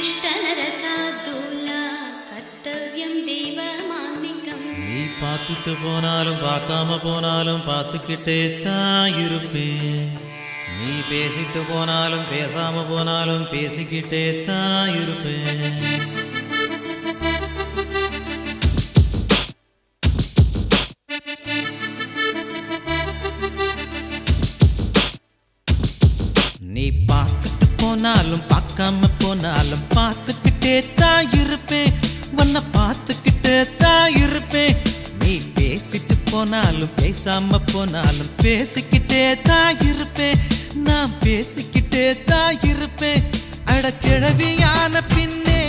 शिष्टनरसादूला कर्तव्यं देवमान्निकम् நீ பார்த்துட்டு போனாலும் பார்க்காம போனாலும் பார்த்துக்கிட்டே தான் இருப்பேன். நீ பேசிட்டு போனாலும் பேசாம போனாலும் பேசிக்கிட்டே தான் இருப்பேன். நீ பார்த்துட்டு போனாலும் பார்க்காம போனாலும் பார்த்துக்கிட்டே தான் இருப்பேன். உன்னை பார்த்துக்கிட்டே தான் இருப்பேன். நீ பேசிட்டு போனாலும் பேசாம போனாலும் பேசிக்கிட்டே தான் இருப்பேன். நான் பேசிக்கிட்டே தான் இருப்பேன். அட கிழவியான பின்னே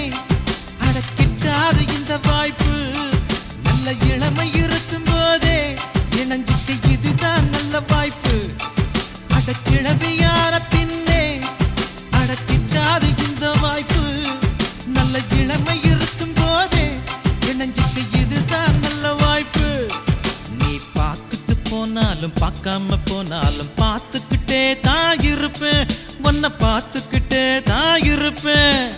அடக்கிட்டாது இந்த வாய்ப்பு. நல்ல இளமை இருக்கும் போதே இணைஞ்சிட்டு இதுதான் நல்ல வாய்ப்பு. அட கிழவியான பின்னே அடக்கிட்டாது இந்த வாய்ப்பு. நல்ல இளமை இருக்கும் போதே இணைஞ்சிட்டு இதுதான் நல்ல வாய்ப்பு. நீ பார்த்துட்டு போனாலும் பார்க்காம போனாலும் பார்த்துக்கிட்டே தான் இருப்பேன். உன்னை பார்த்துக்கிட்டே தான் இருப்பேன்.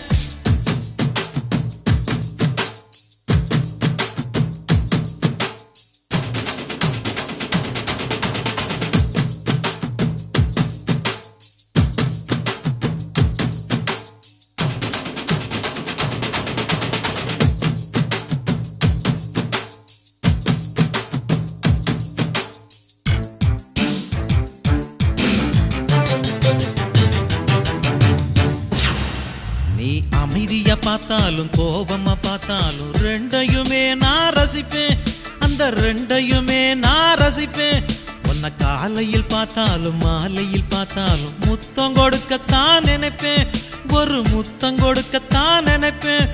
நீ அமைதியா பார்த்தாலும் கோபமா பார்த்தாலும் ரெண்டையுமே நான் ரசிப்பேன். அந்த ரெண்டையுமே நான் ரசிப்பேன். உன்னை காலையில் பார்த்தாலும் மாலையில் பார்த்தாலும் முத்தம் கொடுக்கத்தான் நினைப்பேன். ஒரு முத்தம் கொடுக்கத்தான் நினைப்பேன்.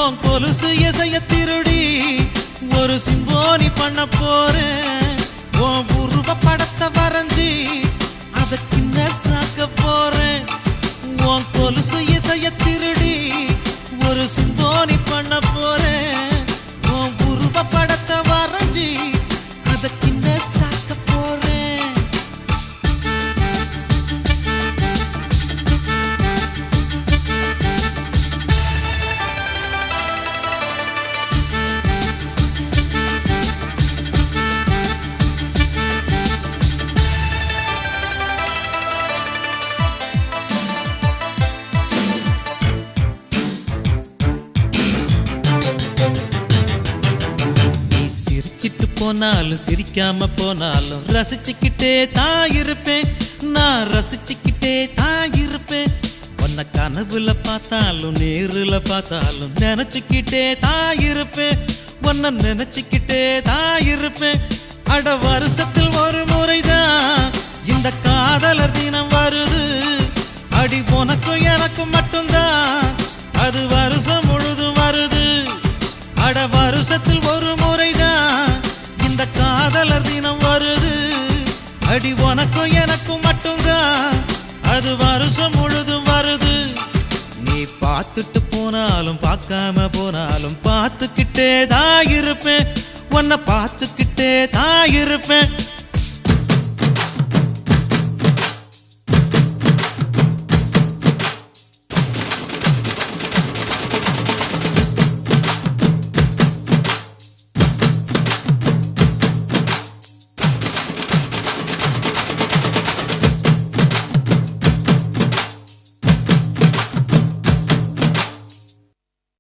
உன் கொலுசு இசைய திருடி ஒரு சிம்போனி பண்ண போறேன். உன் உருவ படத்தை வரைஞ்சி அதை கிண்ண சாக்க போறேன். உன் கொலுசு இசைய திருடி ஒரு சிம்போனி பண்ண போறேன். உன் உருவ படத்தை வரைஞ்சி அதை கிண்ண சாக்க போறேன். சிரிச்சிட்டு போனாலும் சிரிக்காம போனாலும் ரசிச்சுக்கிட்டே தான் இருப்பேன். நான் ரசிச்சுக்கிட்டே தான் இருப்பேன். உன்னை கனவுல பார்த்தாலும் நேருல பார்த்தாலும் நினைச்சுக்கிட்டே தான் இருப்பேன். உன்னை நினைச்சுக்கிட்டே தான் இருப்பேன். அட வருஷத்தில் ஒரு முறைதான் இந்த காதலர் தினம் வருது. அடி உனக்கும் எனக்கும் மட்டும்தான் அது வருஷம் முழுதும் வருது. அட வருஷத்தில் ஒரு முறைதான் இந்த காதலர் தினம் வருது. அடி உனக்கும் எனக்கும் மட்டும்தான் அது வருஷம் முழுதும் வருது. நீ பார்த்துட்டு போனாலும் பார்க்காம போனாலும் பார்த்துக்கிட்டே தான் இருப்பேன். உன்னை பார்த்துக்கிட்டே தான் இருப்பேன்.